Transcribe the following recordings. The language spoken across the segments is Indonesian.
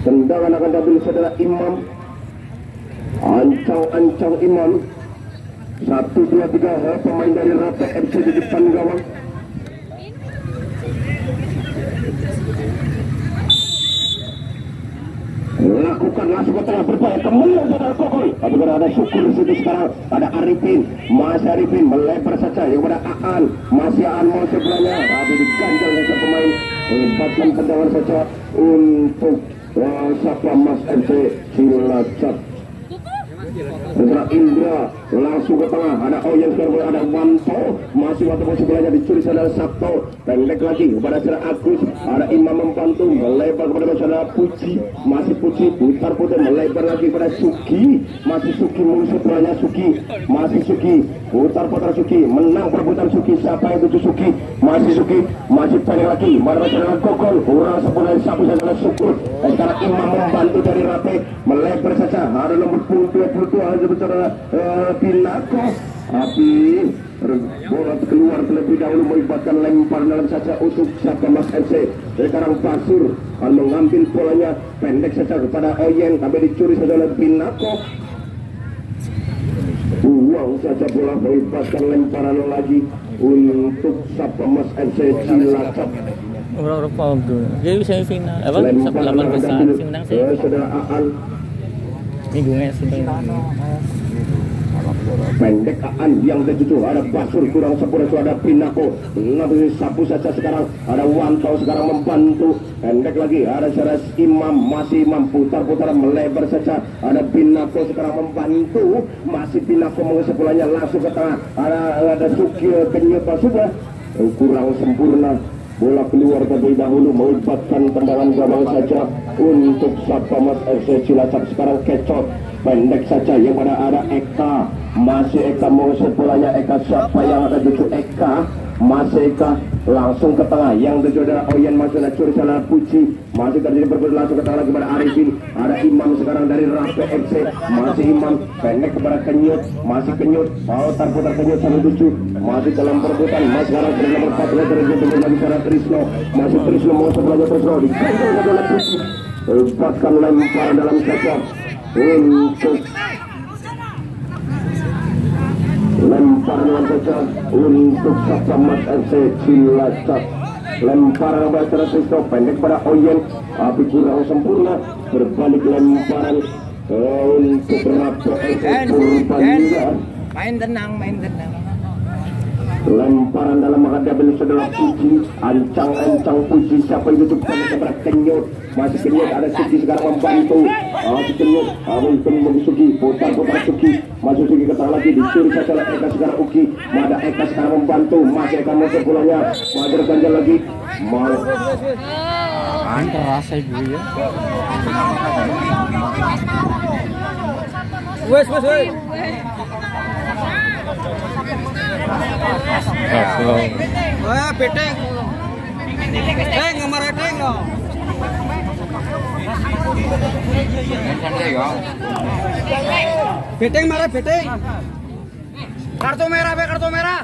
Tendangan akan diambil saudara Imam. Ancang-ancang Imam. 1, 2, 3 pemain dari Rape FC di depan gawang. Lakukan langsung ke tengah berbahaya kembali saudara Kokol. Tapi ada Syukur di situ sekarang. Ada Arifin, masih Arifin melebar saja yang pada Aan, masih Aan mau sebelahnya. Tapi diganjal saja pemain. Melibatkan tendangan saja untuk Sapa Mas FC Cilacap. Setelah Indra langsung ke tengah, ada Oyen sekarang, ada Wanto, masih Wanto sebelahnya dicuri saudara Sabto, pendek lagi kepada saudara Agus, ada Imam membantu melebar kepada saudara Puji, masih Puji putar melebar lagi kepada Suki, masih Suki musuh sebelahnya Suki, masih Suki putar Suki, menang perebutan Suki, siapa yang tuju Suki, masih pendek lagi, mana saudara Kokol, kurang sepuluh sapu saudara Syukur, sekarang Imam membantu dari Rape, melebar saja, ada nomor 22 ada bicara Pinako, tapi bola keluar terlebih dahulu melibatkan lempar dalam saja untuk Sapa Mas FC. Sekarang Basur akan mengambil bolanya pendek saja kepada Oyen, tapi dicuri saja oleh Pinako. Buang saja bola melibatkan lemparan lagi untuk Sapa Mas FC Cilacap. Orang Pogo. Jadi semifinal. Apa? 8 besar sing menang sih. Saudara Aan Minggungnya sudah pendek Aan yang tertuju, ada Basur kurang sempurna, ada Pinako nabi sapu saja sekarang, ada Wanto sekarang membantu, pendek lagi ada saudara Imam, masih Imam putar melebar saja, ada Pinako sekarang membantu, masih Pinako mengusap bolanya langsung ke tengah, ada Suki kenyut sudah kurang sempurna. Bola keluar terlebih dahulu melibatkan tendangan gawang saja untuk Sapa Mas FC Cilacap. Sekarang kecot pendek saja yang pada ada Eka, masih Eka mengusut bolanya. Eka siapa yang akan tuju Eka, masih Eka langsung ke tengah yang tuju ada Oyen, masih ada curi salah Puji, masih terjadi berbeda langsung ke tengah lagi pada Arifin, ada Imam sekarang dari Rape FC, masih Imam pendek kepada Kenyut, masih Kenyut putar Kenyut 1-7, masih dalam perebutan, masih sekarang dari nomor 4 terjadi lagi pada Trisno, masih Trisno mengusut bolanya Trisno digantung oleh Puji, lepaskan lempar dalam saja untuk lempar dengan saja untuk Sapa Mas FC Cilacap. Lempar kepada Trisno pendek pada Oyen, tapi kurang sempurna, berbalik lemparan untuk Rape FC Purbalingga. Main tenang. Lemparan dalam menghadapi saudara Puji, ancang-ancang Puji, siapa yang tutup kepada Kenyut, masih Kenyut, ada Suki sekarang membantu, masih Kenyut, mungkin Suki, putar Suki, masuk Suki ke tengah lagi, dicuri saja oleh Eka sekarang Uki, ada Eka sekarang membantu, masih Eka mau sepulangnya, masih berganjal lagi, mau terasa ibu ya. Wes. Wah, beteng. Ngamar beteng lo. Beteng marah beteng. Kartu merah.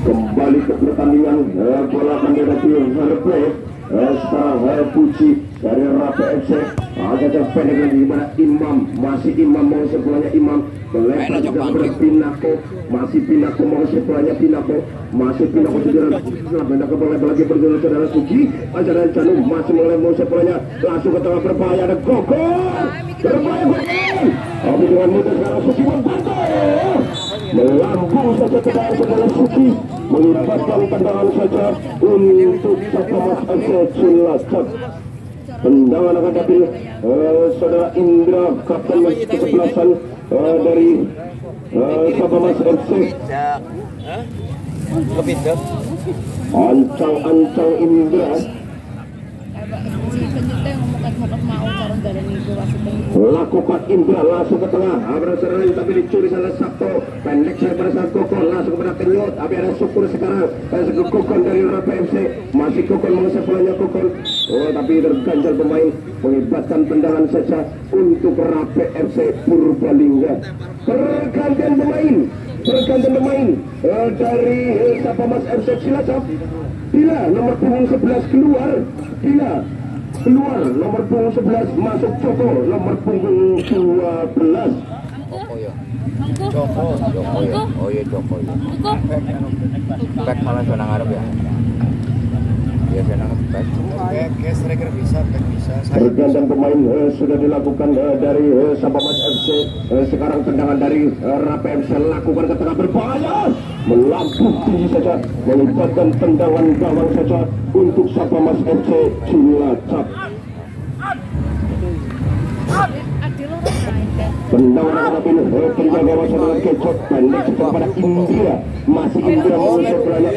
kembali ke pertandingan. Bola akan dihadapi Replay. Sekarang Puji dari Rape FC agak pendek lagi kepada Imam, masih Imam mau sepulangnya Imam melempar juga kepada Pinako, masih Pinako mau sepulangnya Pinako, masih Pinako saudara pendek lagi berjalan saudara Suki, saudara Janu masih mulai mau sepulangnya langsung ke tengah berbahaya, ada Gogol berbahaya tapi dengan mudah sekarang Suki membantu melambung saja ke dalam saudara Suki, melibatkan tendangan saja untuk Sapa Mas FC Cilacap. Tendangan akan diambil saudara Indra, kapten kesebelasan dari Sapa Mas FC. Ancang-ancang Indra si Kenyut teh ngomong-ngomong mau orang dari minggu wasit. Lakukan Indra langsung ke tengah, serangan tapi dicuri salah Sabto, pendek saya pada saat Kokon langsung kepada Kenyut, tapi ada Syukur sekarang, Kokon dari Rapi FC, masih Kokon mengusir bolanya Kokon, tapi terganjal pemain, mengibatkan tendangan saja untuk Rapi FC Purbalingga. Pergantian pemain dari Sapamas FC Cilacap. Bila nomor punggung 11 keluar, nomor punggung 11 masuk Joko, nomor punggung 12 Joko ya. Oh iya Joko ya. Back malah zona ngarep ya. Biasanya back. Kayak striker bisa, back bisa. Pergantian pemain sudah dilakukan dari Sapamas FC. Sekarang tendangan dari Rapi FC lakukan ke tengah berbahaya, melambung tinggi saja, melibatkan tendangan gawang saja untuk Sapamas FC Cilacap. Tendangan Rapin penjaga wasit dengan kecot pendek kepada Indra, masih Indra mengusir bolanya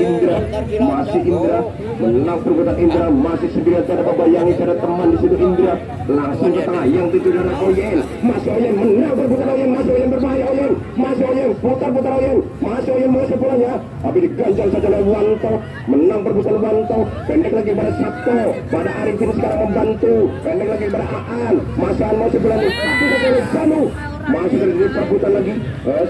masih Indra menang perbuatan Indra, masih sendirian tidak membayangi ada teman di situ. Indra langsung ke tengah yang tujuh dari Oyen, masih Oyen menang perbuatan Oyen, masih Oyen berbahaya Oyen, masih Oyen putar Oyen, masih Oyen mengusir bolanya tapi diganjal saja oleh Wanto, menang perbuatan Wanto, pendek lagi pada Sabto, pada Arifin sekarang membantu, pendek lagi pada Aan, masih Aan mengusir bolanya tapi oleh Janu, masih terjadi perebutan lagi.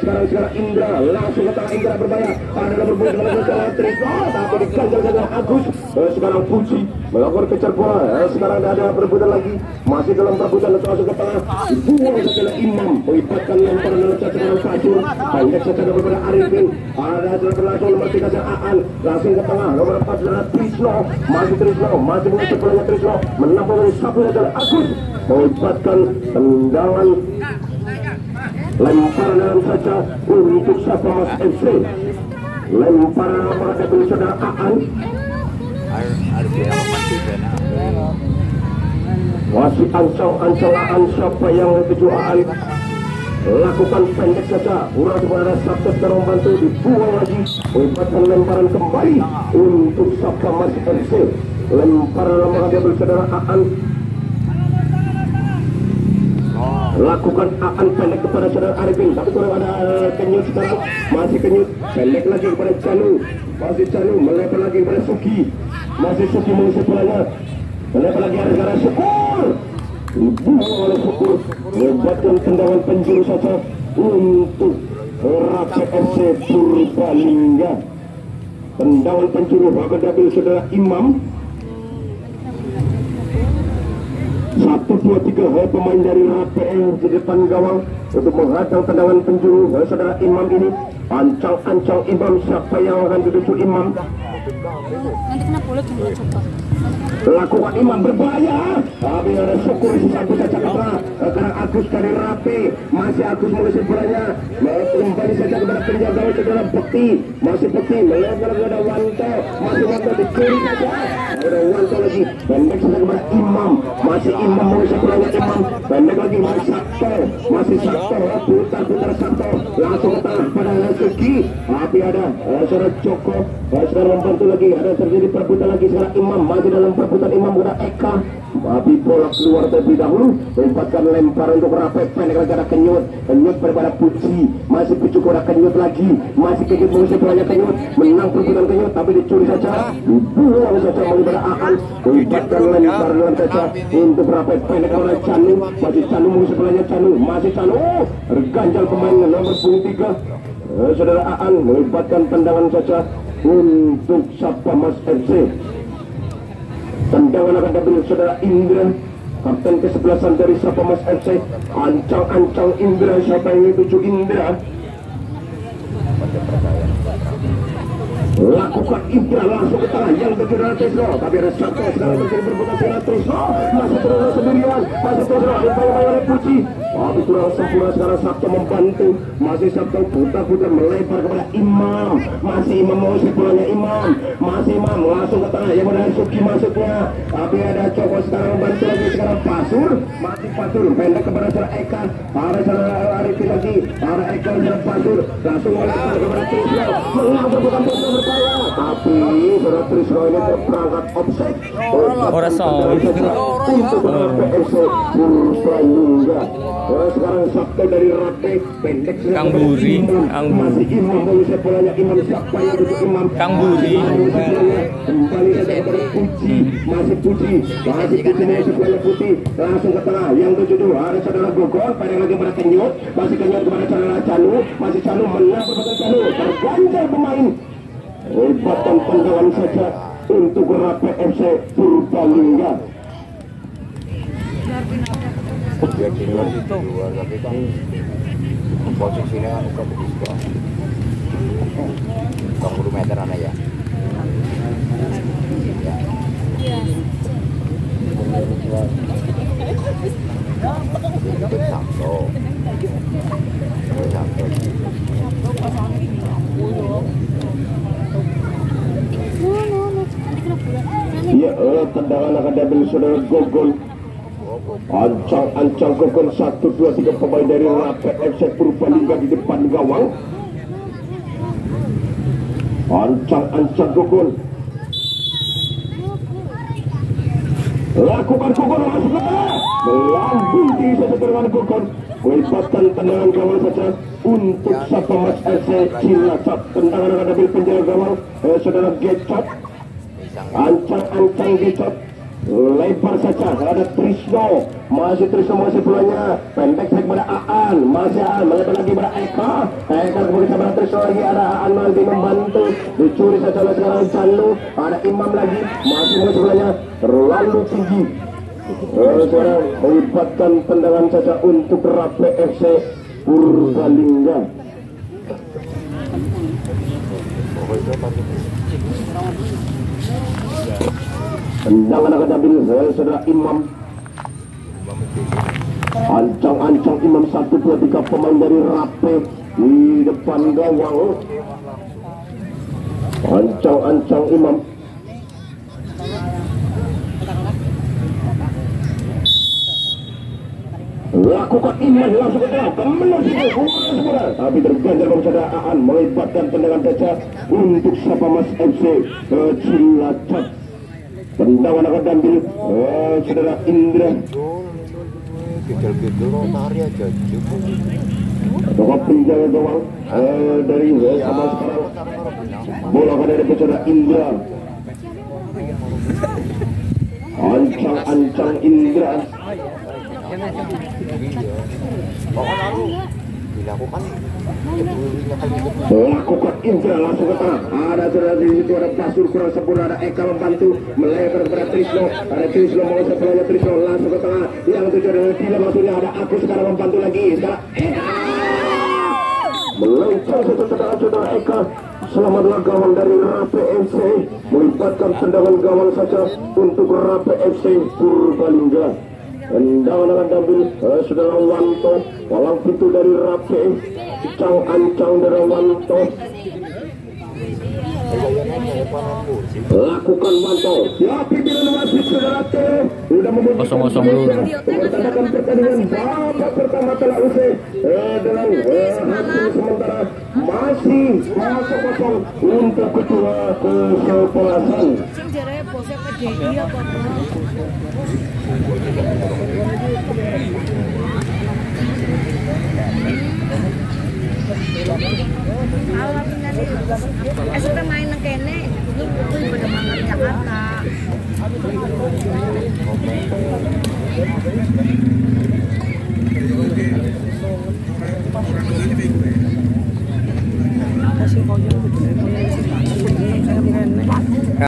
Sekarang Indra langsung ke tengah, Indra berbahaya, ada nomor punggung dengan Trisno, tapi diganjal saja Agus. Sekarang Puji melakukan kejar bola. Sekarang ada perebutan lagi, masih dalam perebutan langsung ke tengah, dibuang saja Imam, melibatkan lemparan lencah sekarang Fajur, pendek saja daripada Arifin, ada langsung nomor 3 Aan, langsung ke tengah, nomor 4 adalah Trisno, masih mengusir bolanya Trisno, menang dari sapu adalah Agus, melibatkan tendangan lemparan dalam saja untuk Sapamas FC. Lemparan menghadapi saudara Aan. Masih ancang Aan, siapa yang tuju Aan? Lakukan pendek saja, urang kepada Sabto sekarang membantu, dibuang lagi, melibatkan lemparan kembali untuk Sapamas FC. Lemparan menghadapi saudara Aan. Lakukan Aan pendek kepada saudara Arifin, tapi kurang ada Kenyut sekarang, masih Kenyut pendek lagi kepada Canu, masih Canu melebar lagi kepada Suki, masih Suki mengusir bolanya, melebar lagi ada Syukur, dibuang oleh Syukur, membuatkan tendangan penjuru saja untuk Rapi FC Purbalingga. Tendangan penjuru menghadapi saudara Imam. 1, 2, 3 pemain dari RPL di depan gawang untuk menghadang tendangan penjuru saudara Imam ini. Ancang Imam, siapa yang akan dituju Imam? Nanti kena boleh coba. Lakukan Imam berbahaya, tapi ada Syukur satu saja karena Agus dari Rapi, masih Agus mengusir bolanya, kembali saja kepada penjaga saudara Bekti, masih Bekti melebar kepada Wanto, masih Wanto dicuri saja, ada Wanto lagi pendek saja kepada Imam, masih Imam mengusir bolanya Imam, pendek lagi masih Sabto, putar Sabto langsung ke tengah pada Suki, tapi ada saudara Joko, sekarang membantu lagi, ada terjadi perebutan lagi sekarang Imam, masih dalam perebutan Imam kepada Eka, tapi bola keluar terlebih dahulu, melibatkan lemparan untuk Rapi, pendek lagi ada Kenyut daripada Puji, masih Puji kepada Kenyut lagi, masih Kenyut mengusir bolanya Kenyut, menang perebutan Kenyut tapi dicuri saja, dibuang saja daripada Aan, melibatkan lemparan saja untuk Rapi, pendek kepada Canu, masih Canu mengusir bolanya masih Canu, terganjal pemain nomor punggung 3 saudara Aan, melibatkan tendangan saja untuk Sapamas FC. Tendangan akan diambil saudara Indra, kapten ke-11 dari Sapamas FC. Ancang Indra, siapa yang dituju Indra? Lakukan Indra langsung ke tengah yang bergerak Trisno, tapi ada Sabto sekarang menjadi berbuka dengan Trisno, masih terus sendirian, masih terus upaya oleh Puji, tapi kurang sempurna sekarang Sabto membantu, masih Sabto putar melebar kepada Imam, masih Imam mengusir bolanya Imam, masih Imam langsung ke tengah yang ada Suki masuknya, tapi ada Joko sekarang membantu lagi, sekarang Pasur, masih Pasur pendek kepada saudara Eka, ada saudara Arifin lagi, ada Eka dan Pasur langsung oleh kepada Trisno, menang berbuka upaya, tapi saudara Trisno ini terperangkap offside. Ora soal. Untuk PFC Purbalingga. Sekarang Sabtu dari Rape pendek Kang Buri, masih Imam boleh sepolanya Imam siapa yang duduk Imam Kang Buri. Kembali saja kepada Puji, masih Puji masih Putih langsung ke tengah yang tujuh ada saudara Gogol, pada lagi pada Kenyut, masih Kenyut kepada saudara Canu, masih Canu menang kepada Canu, terganjal pemain. Hebatkan tendangan saja untuk Rape FC Purbalingga. Dia di luar itu luar, tapi kan posisinya kan bukan begitu. 20 meter aja ya. Ya, tendangan akan diambil saudara Gogol. Ancang Gogol 1, 2, 3 pemain dari Rape FC Purbalingga di depan gawang. Ancang Gogol. Lakukan Gogol masuk ke tengah. Melambung tinggi saja dengan Gogol. Melibatkan tendangan gawang saja untuk Sapamas FC Cilacap. Tendangan akan diambil penjaga gawang saudara Gecot. Ancang Gecot. Lebar saja ada Trisno, masih bolanya pendek kepada Aan, masih Aan melebar lagi pada Eka kemudian kepada Trisno lagi ada Aan nanti membantu dicuri saja oleh sekarang Canu, ada Imam lagi masih bolanya terlalu tinggi. Sekarang melibatkan tendangan saja untuk Rape FC Purbalingga. Tendangan akan diambil saudara Imam. Ancang Imam 1, 2, 3 pemain dari Rape di depan gawang. Ancang Imam. Lakukan Imam langsung ke tengah, kemenang semua. Tapi terganjal saudara Aan melibatkan tendangan saja untuk Sapamas FC Cilacap. Tendangan akan diambil saudara Indra. Gitu tari aja. Atau penjaga gawang dari sama sekarang. Bola akan dari saudara Indra. Ancang Indra. Lakukan Indra langsung ke tengah. Ada saudara di situ ada Basur kurang sempurna, ada Eka membantu melebar kepada Trisno. Ada Trisno mau sebelumnya Trisno langsung ke tengah. Yang tujuh dengan Tila maksudnya ada aku sekarang membantu lagi. Sekarang Eka melenceng saudara Eka. Selamatlah gawang dari Rape FC, melibatkan tendangan gawang saja untuk Rape FC Purbalingga. Tendangan akan diambil saudara Wanto, walang pintu dari Rape. Ancang dari Wanto. Lakukan Wanto. Ya, pimpinan wasit saudara T sudah memutuskan 0-0 dulu. mempertandingkan pertandingan babak pertama telah usai dengan hasil sementara masih 0-0 untuk kedua kesebelasan.